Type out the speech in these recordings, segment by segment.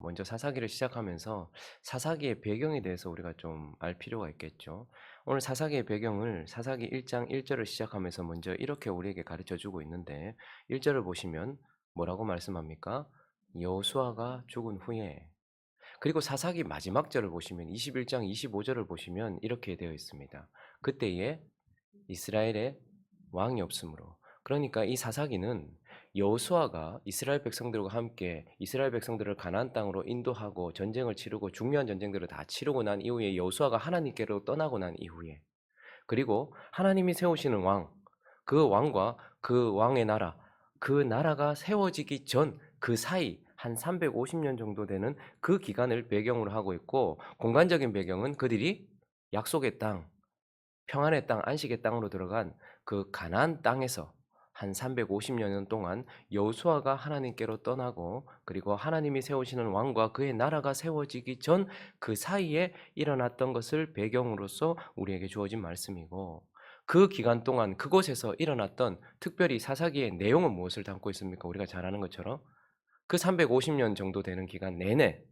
먼저 사사기를 시작하면서 사사기의 배경에 대해서 우리가 좀 알 필요가 있겠죠. 오늘 사사기의 배경을 사사기 1장 1절을 시작하면서 먼저 이렇게 우리에게 가르쳐 주고 있는데 1절을 보시면 뭐라고 말씀합니까? 여호수아가 죽은 후에. 그리고 사사기 마지막 절을 보시면 21장 25절을 보시면 이렇게 되어 있습니다. 그때에 이스라엘에 왕이 없으므로. 그러니까 이 사사기는 여호수아가 이스라엘 백성들과 함께 이스라엘 백성들을 가나안 땅으로 인도하고 전쟁을 치르고 중요한 전쟁들을 다 치르고 난 이후에 여호수아가 하나님께로 떠나고 난 이후에, 그리고 하나님이 세우시는 왕, 그 왕과 그 왕의 나라, 그 나라가 세워지기 전 그 사이 한 350년 정도 되는 그 기간을 배경으로 하고 있고, 공간적인 배경은 그들이 약속의 땅, 평안의 땅, 안식의 땅으로 들어간 그 가나안 땅에서 한 350여 년 동안 여호수아가 하나님께로 떠나고, 그리고 하나님이 세우시는 왕과 그의 나라가 세워지기 전 그 사이에 일어났던 것을 배경으로서 우리에게 주어진 말씀이고, 그 기간 동안 그곳에서 일어났던 특별히 사사기의 내용은 무엇을 담고 있습니까? 우리가 잘 아는 것처럼 그 350년 정도 되는 기간 내내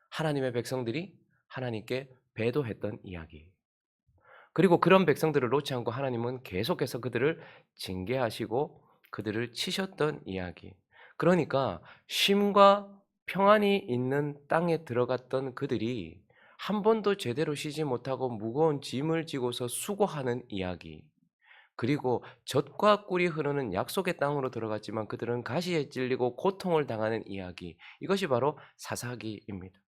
하나님의 백성들이 하나님께 배도했던 이야기, 그리고 그런 백성들을 놓지 않고 하나님은 계속해서 그들을 징계하시고 그들을 치셨던 이야기. 그러니까 쉼과 평안이 있는 땅에 들어갔던 그들이 한 번도 제대로 쉬지 못하고 무거운 짐을 지고서 수고하는 이야기. 그리고 젖과 꿀이 흐르는 약속의 땅으로 들어갔지만 그들은 가시에 찔리고 고통을 당하는 이야기. 이것이 바로 사사기입니다.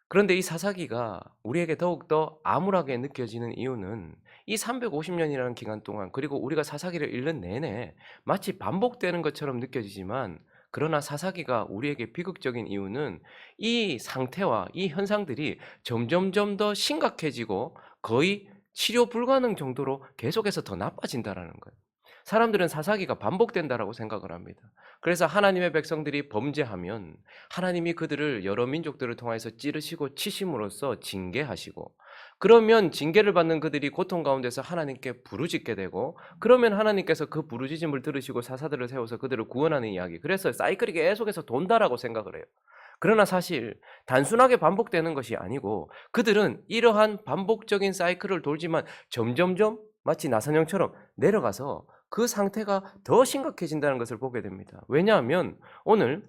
그런데 이 사사기가 우리에게 더욱더 암울하게 느껴지는 이유는 이 350년이라는 기간 동안, 그리고 우리가 사사기를 읽는 내내 마치 반복되는 것처럼 느껴지지만, 그러나 사사기가 우리에게 비극적인 이유는 이 상태와 이 현상들이 점점점 더 심각해지고 거의 치료 불가능 정도로 계속해서 더 나빠진다라는 거예요. 사람들은 사사기가 반복된다라고 생각을 합니다. 그래서 하나님의 백성들이 범죄하면 하나님이 그들을 여러 민족들을 통해서 찌르시고 치심으로써 징계하시고, 그러면 징계를 받는 그들이 고통 가운데서 하나님께 부르짖게 되고, 그러면 하나님께서 그 부르짖음을 들으시고 사사들을 세워서 그들을 구원하는 이야기. 그래서 사이클이 계속해서 돈다라고 생각을 해요. 그러나 사실 단순하게 반복되는 것이 아니고 그들은 이러한 반복적인 사이클을 돌지만 점점점 마치 나선형처럼 내려가서 그 상태가 더 심각해진다는 것을 보게 됩니다. 왜냐하면 오늘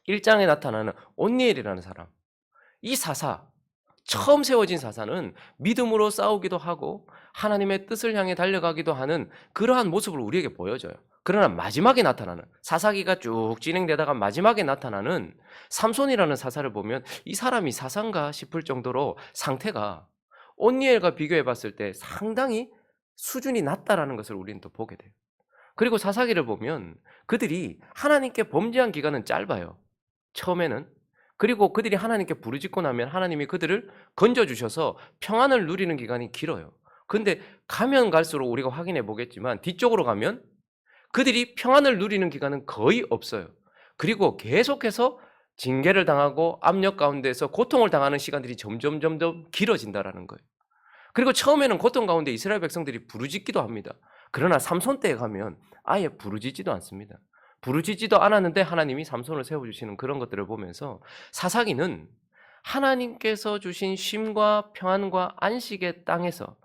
1장에 나타나는 온니엘이라는 사람, 이 사사, 처음 세워진 사사는 믿음으로 싸우기도 하고 하나님의 뜻을 향해 달려가기도 하는 그러한 모습을 우리에게 보여줘요. 그러나 마지막에 나타나는, 사사기가 쭉 진행되다가 마지막에 나타나는 삼손이라는 사사를 보면 이 사람이 사사인가 싶을 정도로 상태가 온니엘과 비교해 봤을 때 상당히 수준이 낮다라는 것을 우리는 또 보게 돼요. 그리고 사사기를 보면 그들이 하나님께 범죄한 기간은 짧아요. 처음에는. 그리고 그들이 하나님께 부르짖고 나면 하나님이 그들을 건져 주셔서 평안을 누리는 기간이 길어요. 근데 가면 갈수록 우리가 확인해 보겠지만 뒤쪽으로 가면 그들이 평안을 누리는 기간은 거의 없어요. 그리고 계속해서 징계를 당하고 압력 가운데서 고통을 당하는 시간들이 점점 길어진다라는 거예요. 그리고 처음에는 고통 가운데 이스라엘 백성들이 부르짖기도 합니다. 그러나 삼손 때에 가면 아예 부르짖지도 않습니다. 부르짖지도 않았는데 하나님이 삼손을 세워주시는 그런 것들을 보면서 사사기는 하나님께서 주신 쉼과 평안과 안식의 땅에서,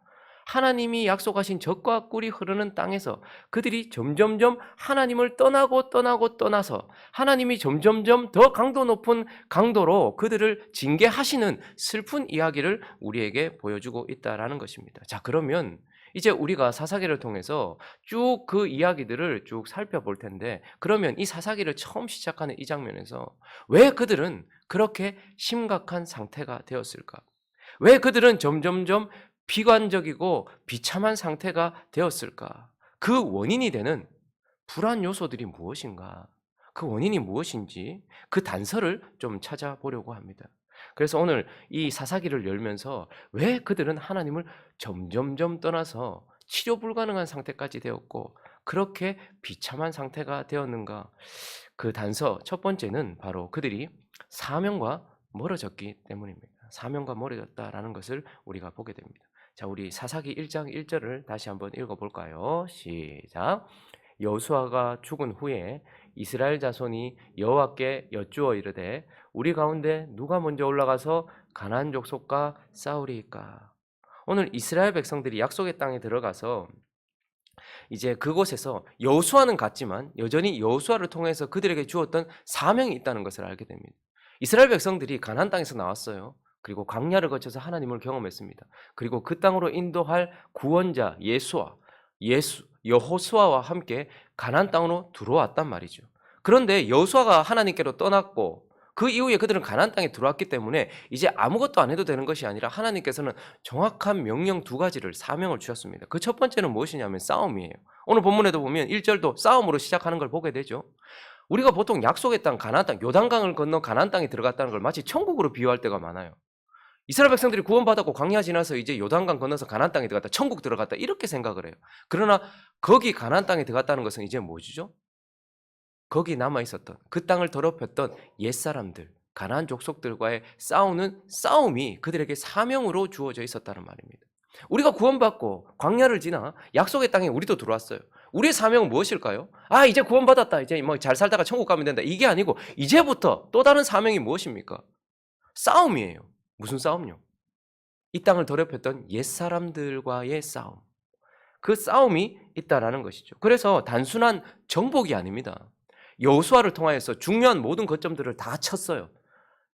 하나님이 약속하신 젖과 꿀이 흐르는 땅에서 그들이 점점점 하나님을 떠나서 하나님이 점점점 더 강도 높은 강도로 그들을 징계하시는 슬픈 이야기를 우리에게 보여주고 있다라는 것입니다. 자, 그러면 이제 우리가 사사기를 통해서 쭉 그 이야기들을 쭉 살펴볼 텐데, 그러면 이 사사기를 처음 시작하는 이 장면에서 왜 그들은 그렇게 심각한 상태가 되었을까? 왜 그들은 점점점 비관적이고 비참한 상태가 되었을까? 그 원인이 되는 불안 요소들이 무엇인가? 그 원인이 무엇인지 그 단서를 좀 찾아보려고 합니다. 그래서 오늘 이 사사기를 열면서 왜 그들은 하나님을 점점점 떠나서 치료 불가능한 상태까지 되었고 그렇게 비참한 상태가 되었는가? 그 단서 첫 번째는 바로 그들이 사명과 멀어졌기 때문입니다. 사명과 멀어졌다라는 것을 우리가 보게 됩니다. 자, 우리 사사기 1장 1절을 다시 한번 읽어볼까요? 시작. 여호수아가 죽은 후에 이스라엘 자손이 여호와께 여쭈어 이르되 우리 가운데 누가 먼저 올라가서 가나안 족속과 싸우리이까? 오늘 이스라엘 백성들이 약속의 땅에 들어가서 이제 그곳에서 여호수아는 갔지만 여전히 여호수아를 통해서 그들에게 주었던 사명이 있다는 것을 알게 됩니다. 이스라엘 백성들이 가나안 땅에서 나왔어요. 그리고 광야를 거쳐서 하나님을 경험했습니다. 그리고 그 땅으로 인도할 구원자 여호수아와 함께 가나안 땅으로 들어왔단 말이죠. 그런데 여호수아가 하나님께로 떠났고 그 이후에 그들은 가나안 땅에 들어왔기 때문에 이제 아무것도 안 해도 되는 것이 아니라 하나님께서는 정확한 명령 두 가지를 사명을 주셨습니다. 그 첫 번째는 무엇이냐면 싸움이에요. 오늘 본문에도 보면 1절도 싸움으로 시작하는 걸 보게 되죠. 우리가 보통 약속의 땅 가나안 땅 요단강을 건너 가나안 땅에 들어갔다는 걸 마치 천국으로 비유할 때가 많아요. 이스라엘 백성들이 구원받았고 광야 지나서 이제 요단강 건너서 가나안 땅에 들어갔다 천국 들어갔다 이렇게 생각을 해요. 그러나 거기 가나안 땅에 들어갔다는 것은 이제 뭐죠? 거기 남아 있었던 그 땅을 더럽혔던 옛사람들 가나안 족속들과의 싸우는 싸움이 그들에게 사명으로 주어져 있었다는 말입니다. 우리가 구원받고 광야를 지나 약속의 땅에 우리도 들어왔어요. 우리의 사명은 무엇일까요? 이제 구원받았다. 이제 뭐 잘 살다가 천국 가면 된다. 이게 아니고 이제부터 또 다른 사명이 무엇입니까? 싸움이에요. 무슨 싸움요? 이 땅을 더럽혔던 옛사람들과의 싸움. 그 싸움이 있다라는 것이죠. 그래서 단순한 정복이 아닙니다. 여호수아를 통하여서 중요한 모든 거점들을 다 쳤어요.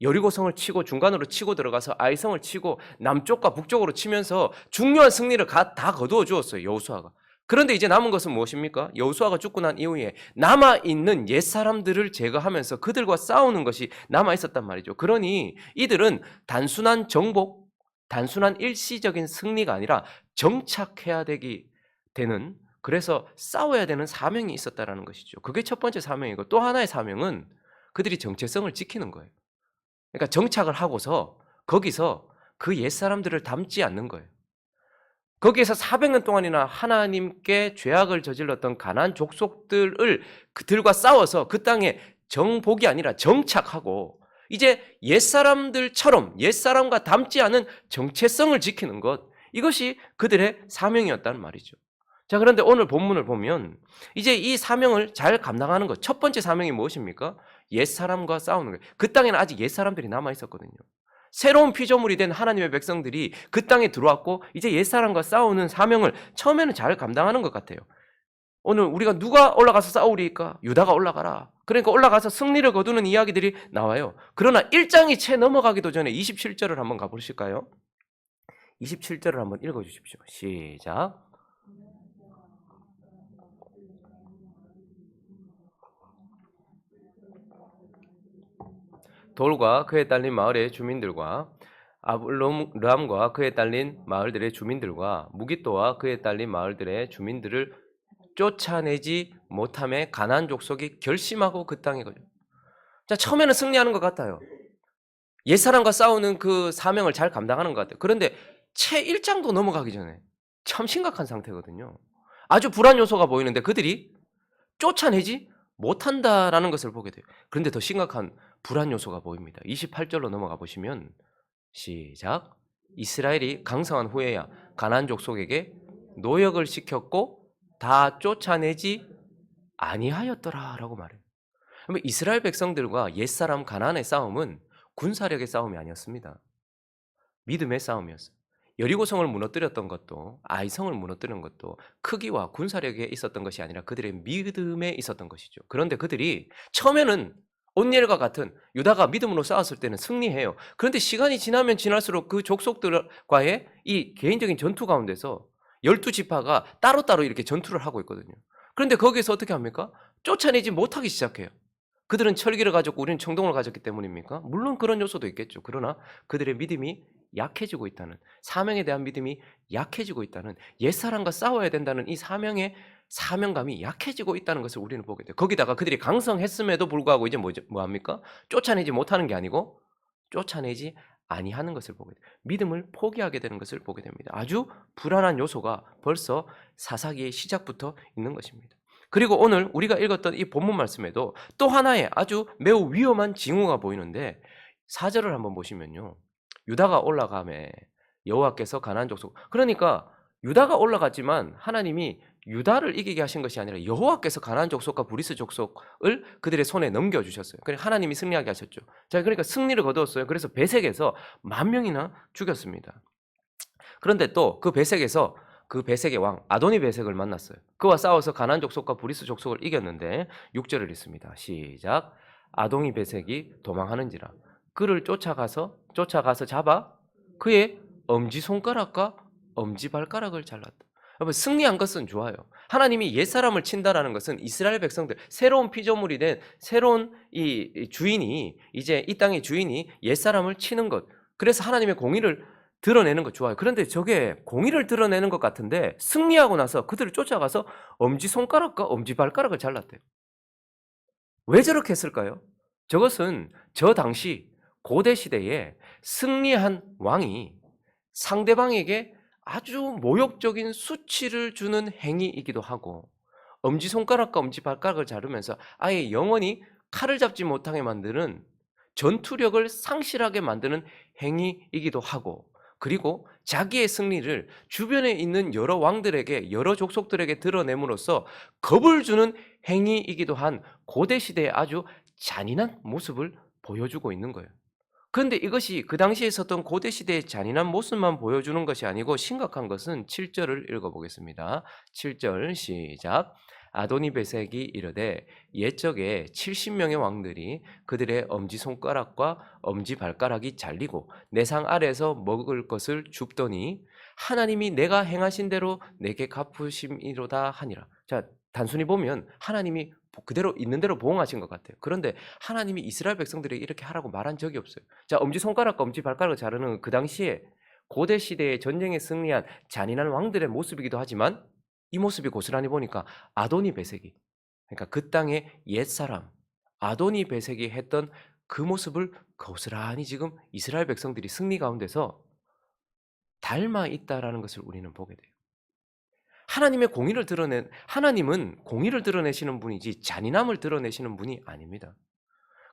여리고성을 치고 중간으로 치고 들어가서 아이성을 치고 남쪽과 북쪽으로 치면서 중요한 승리를 다 거두어 주었어요. 여호수아가. 그런데 이제 남은 것은 무엇입니까? 여호수아가 죽고 난 이후에 남아있는 옛사람들을 제거하면서 그들과 싸우는 것이 남아있었단 말이죠. 그러니 이들은 단순한 정복, 단순한 일시적인 승리가 아니라 정착해야 되는 그래서 싸워야 되는 사명이 있었다라는 것이죠. 그게 첫 번째 사명이고 또 하나의 사명은 그들이 정체성을 지키는 거예요. 그러니까 정착을 하고서 거기서 그 옛사람들을 닮지 않는 거예요. 거기에서 400년 동안이나 하나님께 죄악을 저질렀던 가나안 족속들을 그들과 싸워서 그 땅에 정복이 아니라 정착하고 이제 옛사람들처럼 옛사람과 닮지 않은 정체성을 지키는 것, 이것이 그들의 사명이었다는 말이죠. 자, 그런데 오늘 본문을 보면 이제 이 사명을 잘 감당하는 것, 첫 번째 사명이 무엇입니까? 옛사람과 싸우는 거예요. 그 땅에는 아직 옛사람들이 남아 있었거든요. 새로운 피조물이 된 하나님의 백성들이 그 땅에 들어왔고 이제 옛사람과 싸우는 사명을 처음에는 잘 감당하는 것 같아요. 오늘 우리가 누가 올라가서 싸우리까? 유다가 올라가라. 그러니까 올라가서 승리를 거두는 이야기들이 나와요. 그러나 1장이 채 넘어가기도 전에 27절을 한번 가보실까요? 27절을 한번 읽어주십시오. 시작. 돌과 그에 딸린 마을의 주민들과 아블람과 그에 딸린 마을들의 주민들과 무깃도와 그에 딸린 마을들의 주민들을 쫓아내지 못함에 가나안 족속이 결심하고 그 땅에 거죠. 자, 처음에는 승리하는 것 같아요. 옛사람과 싸우는 그 사명을 잘 감당하는 것 같아요. 그런데 채 1장도 넘어가기 전에 참 심각한 상태거든요. 아주 불안 요소가 보이는데 그들이 쫓아내지 못한다라는 것을 보게 돼요. 그런데 더 심각한 불안 요소가 보입니다. 28절로 넘어가 보시면 시작. 이스라엘이 강성한 후에야 가나안 족속에게 노역을 시켰고 다 쫓아내지 아니하였더라라고 말해요. 그러면 이스라엘 백성들과 옛사람 가나안의 싸움은 군사력의 싸움이 아니었습니다. 믿음의 싸움이었어요. 여리고성을 무너뜨렸던 것도 아이성을 무너뜨린 것도 크기와 군사력에 있었던 것이 아니라 그들의 믿음에 있었던 것이죠. 그런데 그들이 처음에는 온니엘과 같은 유다가 믿음으로 싸웠을 때는 승리해요. 그런데 시간이 지나면 지날수록 그 족속들과의 이 개인적인 전투 가운데서 12지파가 따로따로 이렇게 전투를 하고 있거든요. 그런데 거기에서 어떻게 합니까? 쫓아내지 못하기 시작해요. 그들은 철기를 가졌고 우리는 청동을 가졌기 때문입니까? 물론 그런 요소도 있겠죠. 그러나 그들의 믿음이 약해지고 있다는, 사명에 대한 믿음이 약해지고 있다는, 옛사람과 싸워야 된다는 이 사명감이 약해지고 있다는 것을 우리는 보게 돼요. 거기다가 그들이 강성했음에도 불구하고 이제 뭐합니까? 쫓아내지 못하는 게 아니고 쫓아내지 아니하는 것을 보게 돼요. 믿음을 포기하게 되는 것을 보게 됩니다. 아주 불안한 요소가 벌써 사사기의 시작부터 있는 것입니다. 그리고 오늘 우리가 읽었던 이 본문 말씀에도 또 하나의 아주 매우 위험한 징후가 보이는데 4절을 한번 보시면요. 유다가 올라가매 여호와께서 가나안 족속, 그러니까 유다가 올라갔지만 하나님이 유다를 이기게 하신 것이 아니라 여호와께서 가나안 족속과 브리스 족속을 그들의 손에 넘겨주셨어요. 그러니까 하나님이 승리하게 하셨죠. 자, 그러니까 승리를 거두었어요. 그래서 베색에서 10,000명이나 죽였습니다. 그런데 또 그 베색에서 그 베색의 왕 아도니 베색을 만났어요. 그와 싸워서 가나안 족속과 브리스 족속을 이겼는데 6절을 읽습니다. 시작. 아도니 베색이 도망하는지라 그를 쫓아가서 잡아 그의 엄지손가락과 엄지발가락을 잘랐다. 여러분, 승리한 것은 좋아요. 하나님이 옛사람을 친다라는 것은 이스라엘 백성들, 새로운 피조물이 된 새로운 이 주인이, 이제 이 땅의 주인이 옛사람을 치는 것, 그래서 하나님의 공의를 드러내는 거 좋아요. 그런데 저게 공의를 드러내는 것 같은데 승리하고 나서 그들을 쫓아가서 엄지손가락과 엄지발가락을 잘랐대요. 왜 저렇게 했을까요? 저것은 저 당시 고대 시대에 승리한 왕이 상대방에게 아주 모욕적인 수치를 주는 행위이기도 하고, 엄지손가락과 엄지발가락을 자르면서 아예 영원히 칼을 잡지 못하게 만드는, 전투력을 상실하게 만드는 행위이기도 하고, 그리고 자기의 승리를 주변에 있는 여러 왕들에게, 여러 족속들에게 드러냄으로써 겁을 주는 행위이기도 한 고대 시대의 아주 잔인한 모습을 보여주고 있는 거예요. 그런데 이것이 그 당시에 있었던 고대 시대의 잔인한 모습만 보여주는 것이 아니고 심각한 것은 7절을 읽어보겠습니다. 7절 시작. 아도니베색이 이르되 옛적에 70명의 왕들이 그들의 엄지손가락과 엄지발가락이 잘리고 내 상 아래에서 먹을 것을 줍더니 하나님이 내가 행하신 대로 내게 갚으심이로다 하니라. 자, 단순히 보면 하나님이 그대로 있는 대로 보응하신 것 같아요. 그런데 하나님이 이스라엘 백성들에게 이렇게 하라고 말한 적이 없어요. 자, 엄지손가락과 엄지발가락을 자르는 그 당시에 고대 시대의 전쟁에 승리한 잔인한 왕들의 모습이기도 하지만 이 모습이 고스란히 보니까 아도니 베색이, 그러니까 그 땅의 옛사람 아도니 베색이 했던 그 모습을 고스란히 지금 이스라엘 백성들이 승리 가운데서 닮아 있다라는 것을 우리는 보게 돼요. 하나님은 공의를 드러내시는 분이지 잔인함을 드러내시는 분이 아닙니다.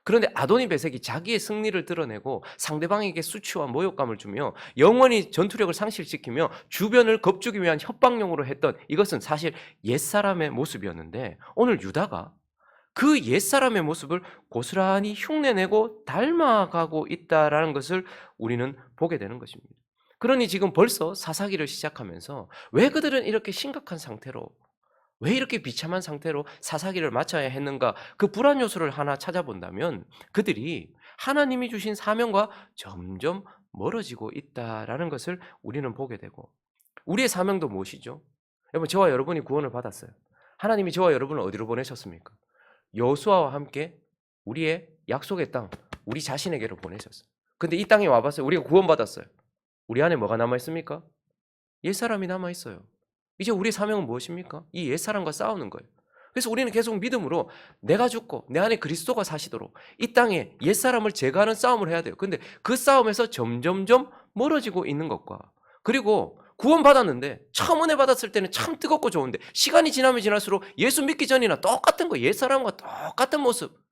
그런데 아도니 베색이 자기의 승리를 드러내고 상대방에게 수치와 모욕감을 주며 영원히 전투력을 상실시키며 주변을 겁주기 위한 협박용으로 했던, 이것은 사실 옛사람의 모습이었는데 오늘 유다가 그 옛사람의 모습을 고스란히 흉내내고 닮아가고 있다라는 것을 우리는 보게 되는 것입니다. 그러니 지금 벌써 사사기를 시작하면서 왜 그들은 이렇게 심각한 상태로, 왜 이렇게 비참한 상태로 사사기를 마쳐야 했는가, 그 불안 요소를 하나 찾아본다면 그들이 하나님이 주신 사명과 점점 멀어지고 있다라는 것을 우리는 보게 되고, 우리의 사명도 무엇이죠? 여러분, 저와 여러분이 구원을 받았어요. 하나님이 저와 여러분을 어디로 보내셨습니까? 여호수아와 함께 우리의 약속의 땅, 우리 자신에게로 보내셨어요. 근데 이 땅에 와봤어요. 우리가 구원받았어요. 우리 안에 뭐가 남아있습니까? 옛사람이 남아있어요. 이제 우리의 사명은 무엇입니까? 이 옛사람과 싸우는 거예요. 그래서 우리는 계속 믿음으로 내가 죽고 내 안에 그리스도가 사시도록 이 땅에 옛사람을 제거하는 싸움을 해야 돼요. 근데 그 싸움에서 점점점 멀어지고 있는 것과, 그리고 구원받았는데 처음 은혜 받았을 때는 참 뜨겁고 좋은데 시간이 지나면 지날수록 예수 믿기 전이나 똑같은 거, 옛사람과 똑같은 모습,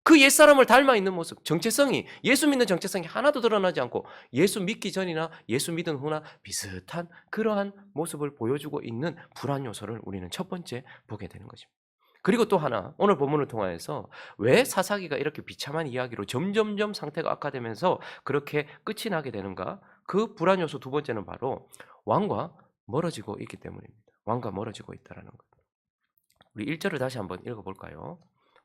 그 옛사람을 닮아 있는 모습, 정체성이, 예수 믿는 정체성이 하나도 드러나지 않고 예수 믿기 전이나 예수 믿은 후나 비슷한 그러한 모습을 보여주고 있는 불안 요소를 우리는 첫 번째 보게 되는 것입니다. 그리고 또 하나, 오늘 본문을 통해서 왜 사사기가 이렇게 비참한 이야기로 점점점 상태가 악화되면서 그렇게 끝이 나게 되는가? 그 불안 요소 두 번째는 바로 왕과 멀어지고 있기 때문입니다. 왕과 멀어지고 있다는 것. 우리 1절을 다시 한번 읽어볼까요?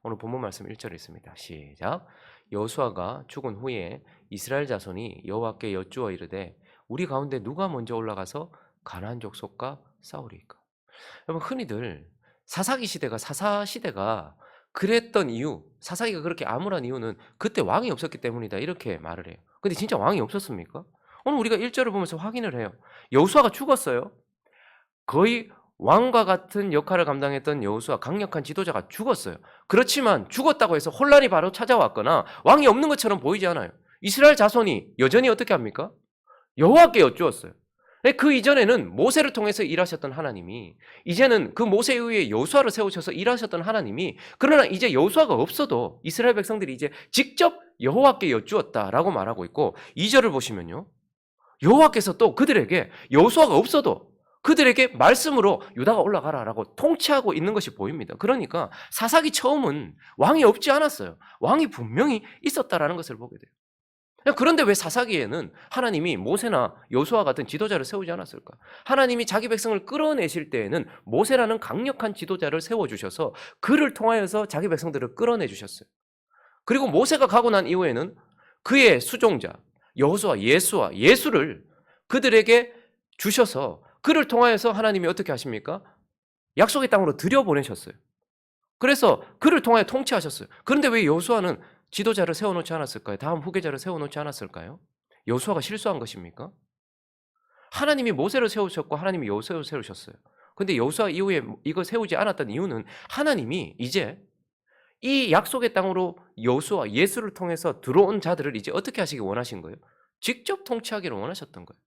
오늘 본문 말씀 1절 있습니다. 시작. 여호수아가 죽은 후에 이스라엘 자손이 여호와께 여쭈어 이르되 우리 가운데 누가 먼저 올라가서 가나안 족속과 싸우리까? 여러분, 흔히들 사사기 시대가, 사사 시대가 그랬던 이유, 사사기가 그렇게 암울한 이유는 그때 왕이 없었기 때문이다, 이렇게 말을 해요. 근데 진짜 왕이 없었습니까? 오늘 우리가 1절을 보면서 확인을 해요. 여호수아가 죽었어요. 거의 왕과 같은 역할을 감당했던 여호수아, 강력한 지도자가 죽었어요. 그렇지만 죽었다고 해서 혼란이 바로 찾아왔거나 왕이 없는 것처럼 보이지 않아요. 이스라엘 자손이 여전히 어떻게 합니까? 여호와께 여쭈었어요. 그 이전에는 모세를 통해서 일하셨던 하나님이, 이제는 그 모세에 의해 여호수아를 세우셔서 일하셨던 하나님이, 그러나 이제 여호수아가 없어도 이스라엘 백성들이 이제 직접 여호와께 여쭈었다라고 말하고 있고, 2절을 보시면요, 여호와께서 또 그들에게 여호수아가 없어도 그들에게 말씀으로 유다가 올라가라라고 통치하고 있는 것이 보입니다. 그러니까 사사기 처음은 왕이 없지 않았어요. 왕이 분명히 있었다라는 것을 보게 돼요. 그런데 왜 사사기에는 하나님이 모세나 여호수아 같은 지도자를 세우지 않았을까? 하나님이 자기 백성을 끌어내실 때에는 모세라는 강력한 지도자를 세워주셔서 그를 통하여서 자기 백성들을 끌어내 주셨어요. 그리고 모세가 가고 난 이후에는 그의 수종자 여호수아 예수를 그들에게 주셔서 그를 통하여서 하나님이 어떻게 하십니까? 약속의 땅으로 들여보내셨어요. 그래서 그를 통하여 통치하셨어요. 그런데 왜 여호수아는 지도자를 세워놓지 않았을까요? 다음 후계자를 세워놓지 않았을까요? 여호수아가 실수한 것입니까? 하나님이 모세를 세우셨고 하나님이 여호수아를 세우셨어요. 근데 여호수아 이후에 이거 세우지 않았던 이유는 하나님이 이제 이 약속의 땅으로 여호수아 예수를 통해서 들어온 자들을 이제 어떻게 하시기 원하신 거예요? 직접 통치하기를 원하셨던 거예요.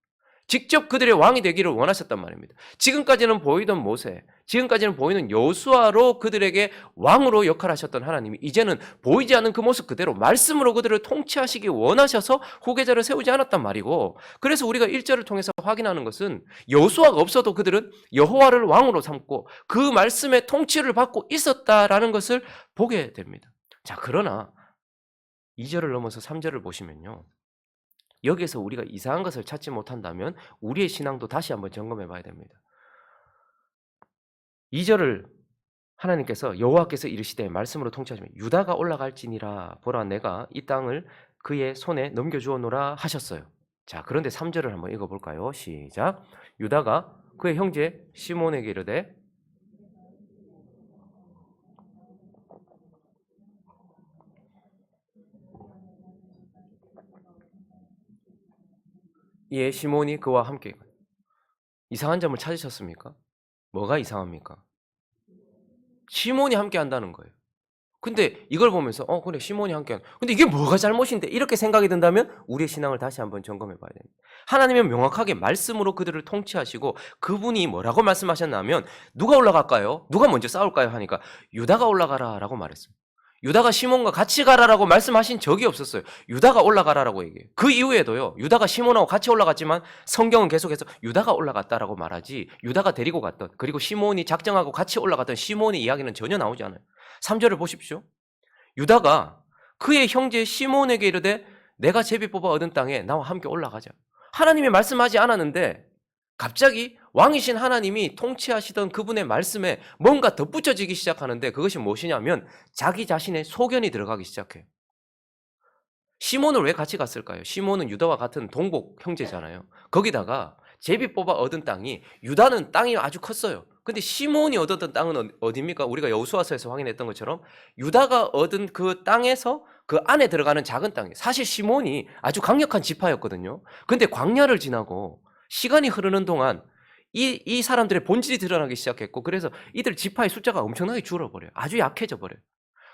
직접 그들의 왕이 되기를 원하셨단 말입니다. 지금까지는 보이던 모세, 지금까지는 보이는 여호수아로 그들에게 왕으로 역할하셨던 하나님이 이제는 보이지 않는 그 모습 그대로 말씀으로 그들을 통치하시기 원하셔서 후계자를 세우지 않았단 말이고, 그래서 우리가 1절을 통해서 확인하는 것은 여호수아가 없어도 그들은 여호와를 왕으로 삼고 그 말씀의 통치를 받고 있었다라는 것을 보게 됩니다. 자, 그러나 2절을 넘어서 3절을 보시면요, 여기에서 우리가 이상한 것을 찾지 못한다면 우리의 신앙도 다시 한번 점검해 봐야 됩니다. 2절을 하나님께서 여호와께서 이르시되 말씀으로 통치하시면 유다가 올라갈지니라 보라 내가 이 땅을 그의 손에 넘겨주었노라 하셨어요. 자, 그런데 3절을 한번 읽어볼까요? 시작. 유다가 그의 형제 시몬에게 이르되 이에 시몬이 그와 함께. 이상한 점을 찾으셨습니까? 뭐가 이상합니까? 시몬이 함께 한다는 거예요. 근데 이걸 보면서 그래 시몬이 함께 근데 이게 뭐가 잘못인데 이렇게 생각이 든다면 우리의 신앙을 다시 한번 점검해 봐야 됩니다. 하나님은 명확하게 말씀으로 그들을 통치하시고 그분이 뭐라고 말씀하셨냐면 누가 올라갈까요? 누가 먼저 싸울까요? 하니까 유다가 올라가라라고 말했습니다. 유다가 시몬과 같이 가라라고 말씀하신 적이 없었어요. 유다가 올라가라라고 얘기해요. 그 이후에도요. 유다가 시몬하고 같이 올라갔지만 성경은 계속해서 유다가 올라갔다라고 말하지 유다가 데리고 갔던 그리고 시몬이 작정하고 같이 올라갔던 시몬의 이야기는 전혀 나오지 않아요. 3절을 보십시오. 유다가 그의 형제 시몬에게 이르되 내가 제비 뽑아 얻은 땅에 나와 함께 올라가자. 하나님이 말씀하지 않았는데 갑자기 왕이신 하나님이 통치하시던 그분의 말씀에 뭔가 덧붙여지기 시작하는데 그것이 무엇이냐면 자기 자신의 소견이 들어가기 시작해요. 시몬을 왜 같이 갔을까요? 시몬은 유다와 같은 동복 형제잖아요. 거기다가 제비 뽑아 얻은 땅이 유다는 땅이 아주 컸어요. 근데 시몬이 얻었던 땅은 어디입니까? 우리가 여호수아서에서 확인했던 것처럼 유다가 얻은 그 땅에서 그 안에 들어가는 작은 땅이에요. 사실 시몬이 아주 강력한 지파였거든요. 근데 광야를 지나고 시간이 흐르는 동안 이 사람들의 본질이 드러나기 시작했고 그래서 이들 지파의 숫자가 엄청나게 줄어버려요. 아주 약해져 버려요.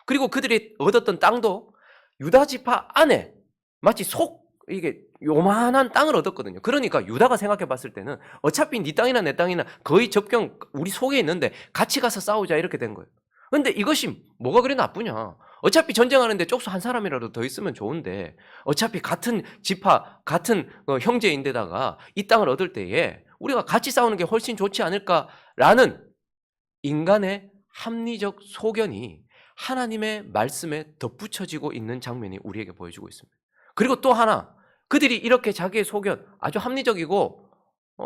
그리고 그들이 얻었던 땅도 유다 지파 안에 마치 이게 요만한 땅을 얻었거든요. 그러니까 유다가 생각해 봤을 때는 어차피 네 땅이나 내 땅이나 거의 접경 우리 속에 있는데 같이 가서 싸우자 이렇게 된 거예요. 근데 이것이 뭐가 그리 나쁘냐. 어차피 전쟁하는데 쪽수 한 사람이라도 더 있으면 좋은데 어차피 같은 지파 같은 형제인데다가 이 땅을 얻을 때에 우리가 같이 싸우는 게 훨씬 좋지 않을까라는 인간의 합리적 소견이 하나님의 말씀에 덧붙여지고 있는 장면이 우리에게 보여주고 있습니다. 그리고 또 하나 그들이 이렇게 자기의 소견 아주 합리적이고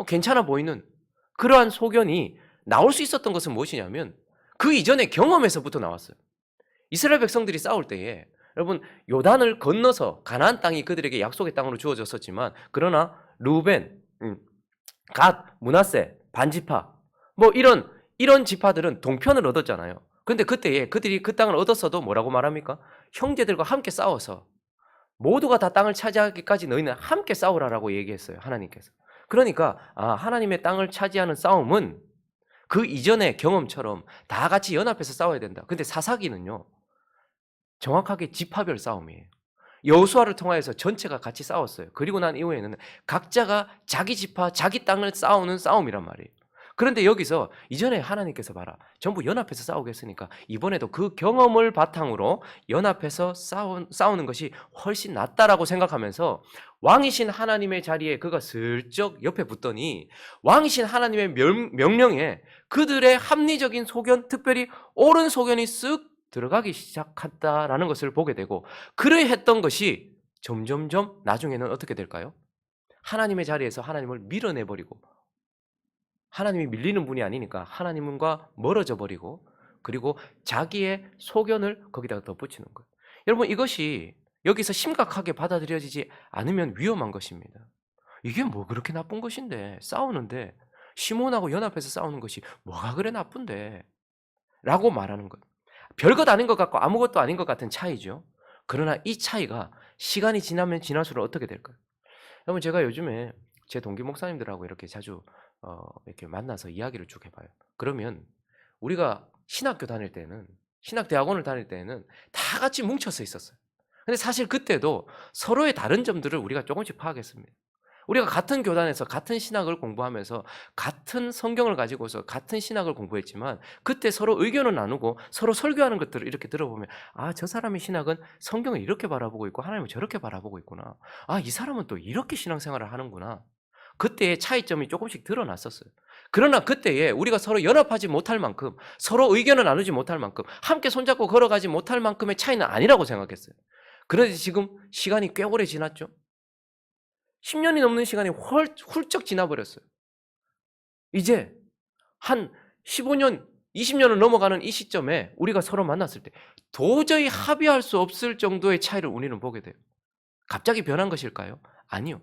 괜찮아 보이는 그러한 소견이 나올 수 있었던 것은 무엇이냐면 그 이전의 경험에서부터 나왔어요. 이스라엘 백성들이 싸울 때에 여러분 요단을 건너서 가나안 땅이 그들에게 약속의 땅으로 주어졌었지만 그러나 루벤, 갓, 므낫세, 반지파 뭐 이런 지파들은 동편을 얻었잖아요. 그런데 그때에 그들이 그 땅을 얻었어도 뭐라고 말합니까? 형제들과 함께 싸워서 모두가 다 땅을 차지하기까지 너희는 함께 싸우라라고 얘기했어요. 하나님께서. 그러니까 하나님의 땅을 차지하는 싸움은 그 이전의 경험처럼 다 같이 연합해서 싸워야 된다. 근데 사사기는요. 정확하게 지파별 싸움이에요. 여호수아를 통하여서 전체가 같이 싸웠어요. 그리고 난 이후에는 각자가 자기 지파, 자기 땅을 싸우는 싸움이란 말이에요. 그런데 여기서 이전에 하나님께서 봐라, 전부 연합해서 싸우겠으니까 이번에도 그 경험을 바탕으로 연합해서 싸우는 것이 훨씬 낫다라고 생각하면서 왕이신 하나님의 자리에 그가 슬쩍 옆에 붙더니 왕이신 하나님의 명령에 그들의 합리적인 소견, 특별히 옳은 소견이 쓱 들어가기 시작했다라는 것을 보게 되고, 그러했던 것이 점점점 나중에는 어떻게 될까요? 하나님의 자리에서 하나님을 밀어내버리고, 하나님이 밀리는 분이 아니니까 하나님과 멀어져 버리고, 그리고 자기의 소견을 거기다가 덧붙이는 거예요. 여러분, 이것이 여기서 심각하게 받아들여지지 않으면 위험한 것입니다. 이게 뭐 그렇게 나쁜 것인데, 싸우는데 시몬하고 연합해서 싸우는 것이 뭐가 그래 나쁜데 라고 말하는 것. 별것 아닌 것 같고 아무것도 아닌 것 같은 차이죠. 그러나 이 차이가 시간이 지나면 지날수록 어떻게 될까요? 여러분, 제가 요즘에 제 동기 목사님들하고 이렇게 자주 이렇게 만나서 이야기를 쭉 해봐요. 그러면 우리가 신학교 다닐 때는, 신학대학원을 다닐 때는 다 같이 뭉쳐서 있었어요. 근데 사실 그때도 서로의 다른 점들을 우리가 조금씩 파악했습니다. 우리가 같은 교단에서 같은 신학을 공부하면서 같은 성경을 가지고서 같은 신학을 공부했지만, 그때 서로 의견을 나누고 서로 설교하는 것들을 이렇게 들어보면, 아, 저 사람의 신학은 성경을 이렇게 바라보고 있고 하나님을 저렇게 바라보고 있구나. 아, 이 사람은 또 이렇게 신앙생활을 하는구나. 그때의 차이점이 조금씩 드러났었어요. 그러나 그때에 우리가 서로 연합하지 못할 만큼, 서로 의견을 나누지 못할 만큼, 함께 손잡고 걸어가지 못할 만큼의 차이는 아니라고 생각했어요. 그런데 지금 시간이 꽤 오래 지났죠. 10년이 넘는 시간이 훌쩍 지나버렸어요. 이제 한 15년, 20년을 넘어가는 이 시점에 우리가 서로 만났을 때 도저히 합의할 수 없을 정도의 차이를 우리는 보게 돼요. 갑자기 변한 것일까요? 아니요.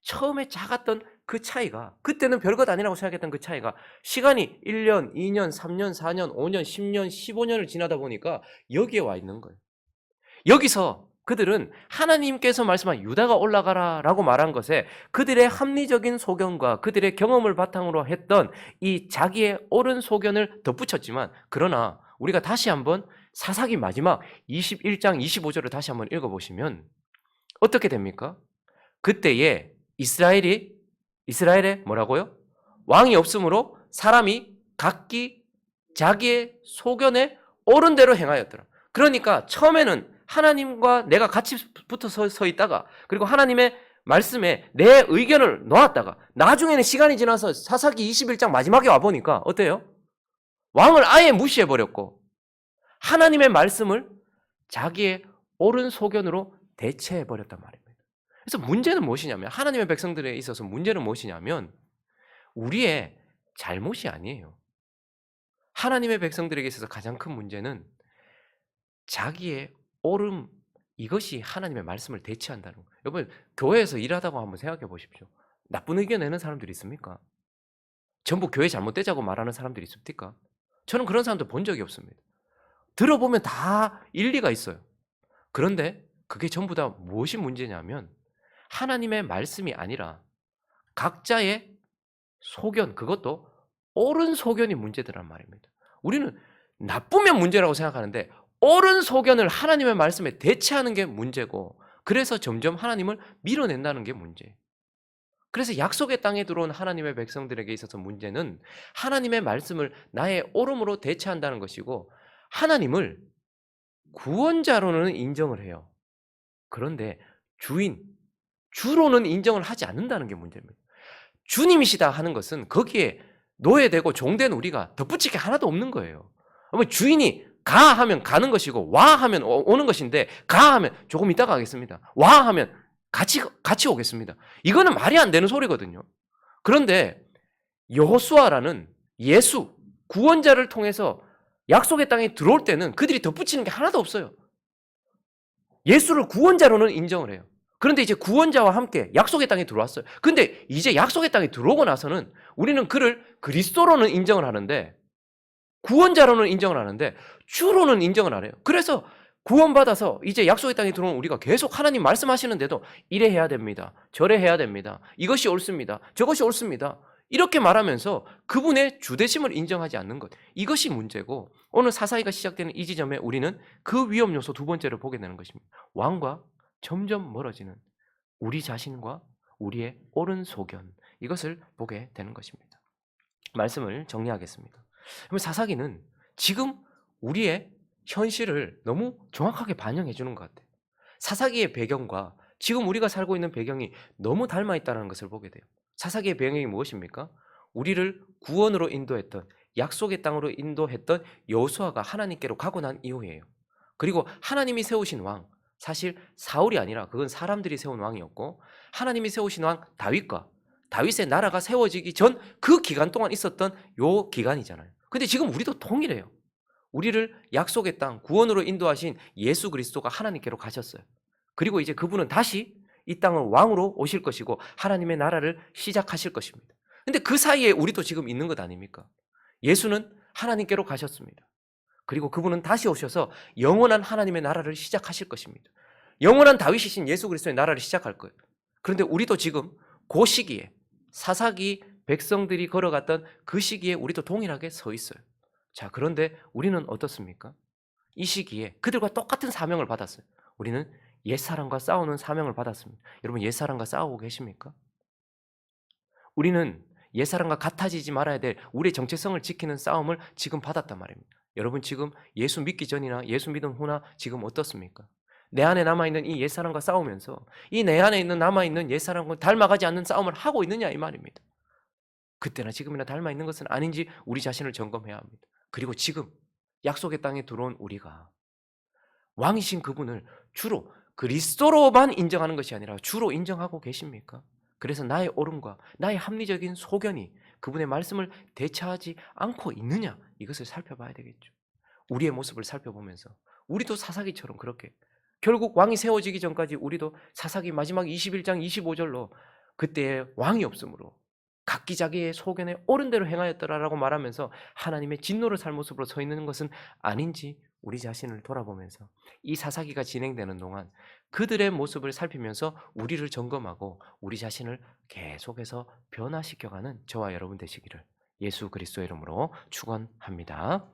처음에 작았던 그 차이가, 그때는 별것 아니라고 생각했던 그 차이가 시간이 1년, 2년, 3년, 4년, 5년, 10년, 15년을 지나다 보니까 여기에 와 있는 거예요. 여기서 그들은 하나님께서 말씀한 유다가 올라가라 라고 말한 것에 그들의 합리적인 소견과 그들의 경험을 바탕으로 했던 이 자기의 옳은 소견을 덧붙였지만, 그러나 우리가 다시 한번 사사기 마지막 21장 25절을 다시 한번 읽어보시면 어떻게 됩니까? 그때에 이스라엘에 뭐라고요? 왕이 없으므로 사람이 각기 자기의 소견에 옳은 대로 행하였더라. 그러니까 처음에는 하나님과 내가 같이 붙어 서 있다가, 그리고 하나님의 말씀에 내 의견을 놓았다가, 나중에는 시간이 지나서 사사기 21장 마지막에 와보니까 어때요? 왕을 아예 무시해버렸고 하나님의 말씀을 자기의 옳은 소견으로 대체해버렸단 말입니다. 그래서 문제는 무엇이냐면, 하나님의 백성들에 있어서 문제는 무엇이냐면 우리의 잘못이 아니에요. 하나님의 백성들에게 있어서 가장 큰 문제는 자기의 옳음, 이것이 하나님의 말씀을 대체한다는 거예요. 여러분, 교회에서 일하다고 한번 생각해 보십시오. 나쁜 의견 내는 사람들이 있습니까? 전부 교회 잘못되자고 말하는 사람들이 있습니까? 저는 그런 사람들 본 적이 없습니다. 들어보면 다 일리가 있어요. 그런데 그게 전부 다 무엇이 문제냐면 하나님의 말씀이 아니라 각자의 소견, 그것도 옳은 소견이 문제더란 말입니다. 우리는 나쁘면 문제라고 생각하는데 옳은 소견을 하나님의 말씀에 대체하는 게 문제고, 그래서 점점 하나님을 밀어낸다는 게 문제예요. 그래서 약속의 땅에 들어온 하나님의 백성들에게 있어서 문제는 하나님의 말씀을 나의 옳음으로 대체한다는 것이고, 하나님을 구원자로는 인정을 해요. 그런데 주로는 인정을 하지 않는다는 게 문제입니다. 주님이시다 하는 것은 거기에 노예되고 종된 우리가 덧붙일 게 하나도 없는 거예요. 주인이 가 하면 가는 것이고 와 하면 오는 것인데, 가 하면 조금 이따 가겠습니다, 와 하면 같이 오겠습니다. 이거는 말이 안 되는 소리거든요. 그런데 여호수아라는 예수 구원자를 통해서 약속의 땅에 들어올 때는 그들이 덧붙이는 게 하나도 없어요. 예수를 구원자로는 인정을 해요. 그런데 이제 구원자와 함께 약속의 땅에 들어왔어요. 근데 이제 약속의 땅에 들어오고 나서는 우리는 그를 그리스도로는 인정을 하는데, 구원자로는 인정을 하는데 주로는 인정을 안 해요. 그래서 구원받아서 이제 약속의 땅에 들어온 우리가 계속 하나님 말씀하시는데도 이래 해야 됩니다, 저래 해야 됩니다, 이것이 옳습니다, 저것이 옳습니다, 이렇게 말하면서 그분의 주대심을 인정하지 않는 것, 이것이 문제고, 오늘 사사기가 시작되는 이 지점에 우리는 그 위험 요소 두 번째를 보게 되는 것입니다. 왕과 점점 멀어지는 우리 자신과 우리의 옳은 소견, 이것을 보게 되는 것입니다. 말씀을 정리하겠습니다. 그럼 사사기는 지금 우리의 현실을 너무 정확하게 반영해 주는 것 같아요. 사사기의 배경과 지금 우리가 살고 있는 배경이 너무 닮아 있다는 것을 보게 돼요. 사사기의 배경이 무엇입니까? 우리를 구원으로 인도했던, 약속의 땅으로 인도했던 여호수아가 하나님께로 가고 난 이후예요. 그리고 하나님이 세우신 왕, 사실 사울이 아니라 그건 사람들이 세운 왕이었고, 하나님이 세우신 왕 다윗과 다윗의 나라가 세워지기 전 그 기간 동안 있었던 요 기간이잖아요. 근데 지금 우리도 동일해요. 우리를 약속의 땅, 구원으로 인도하신 예수 그리스도가 하나님께로 가셨어요. 그리고 이제 그분은 다시 이 땅을 왕으로 오실 것이고 하나님의 나라를 시작하실 것입니다. 근데 그 사이에 우리도 지금 있는 것 아닙니까? 예수는 하나님께로 가셨습니다. 그리고 그분은 다시 오셔서 영원한 하나님의 나라를 시작하실 것입니다. 영원한 다윗이신 예수 그리스도의 나라를 시작할 거예요. 그런데 우리도 지금 그 시기에 사사기 백성들이 걸어갔던 그 시기에 우리도 동일하게 서 있어요. 자, 그런데 우리는 어떻습니까? 이 시기에 그들과 똑같은 사명을 받았어요. 우리는 옛사람과 싸우는 사명을 받았습니다. 여러분, 옛사람과 싸우고 계십니까? 우리는 옛사람과 같아지지 말아야 될 우리의 정체성을 지키는 싸움을 지금 받았단 말입니다. 여러분, 지금 예수 믿기 전이나 예수 믿은 후나 지금 어떻습니까? 내 안에 남아있는 이 옛사람과 싸우면서 이 내 안에 있는 남아있는 옛사람과 닮아가지 않는 싸움을 하고 있느냐 이 말입니다. 그때나 지금이나 닮아있는 것은 아닌지 우리 자신을 점검해야 합니다. 그리고 지금 약속의 땅에 들어온 우리가 왕이신 그분을 주로 그리스도로만 인정하는 것이 아니라 주로 인정하고 계십니까? 그래서 나의 옳음과 나의 합리적인 소견이 그분의 말씀을 대체하지 않고 있느냐, 이것을 살펴봐야 되겠죠. 우리의 모습을 살펴보면서 우리도 사사기처럼 그렇게 결국 왕이 세워지기 전까지 우리도 사사기 마지막 21장 25절로 그때의 왕이 없으므로 각기 자기의 소견에 옳은 대로 행하였더라라고 말하면서 하나님의 진노를 살 모습으로 서 있는 것은 아닌지 우리 자신을 돌아보면서 이 사사기가 진행되는 동안 그들의 모습을 살피면서 우리를 점검하고 우리 자신을 계속해서 변화시켜가는 저와 여러분 되시기를 예수 그리스도의 이름으로 축원합니다.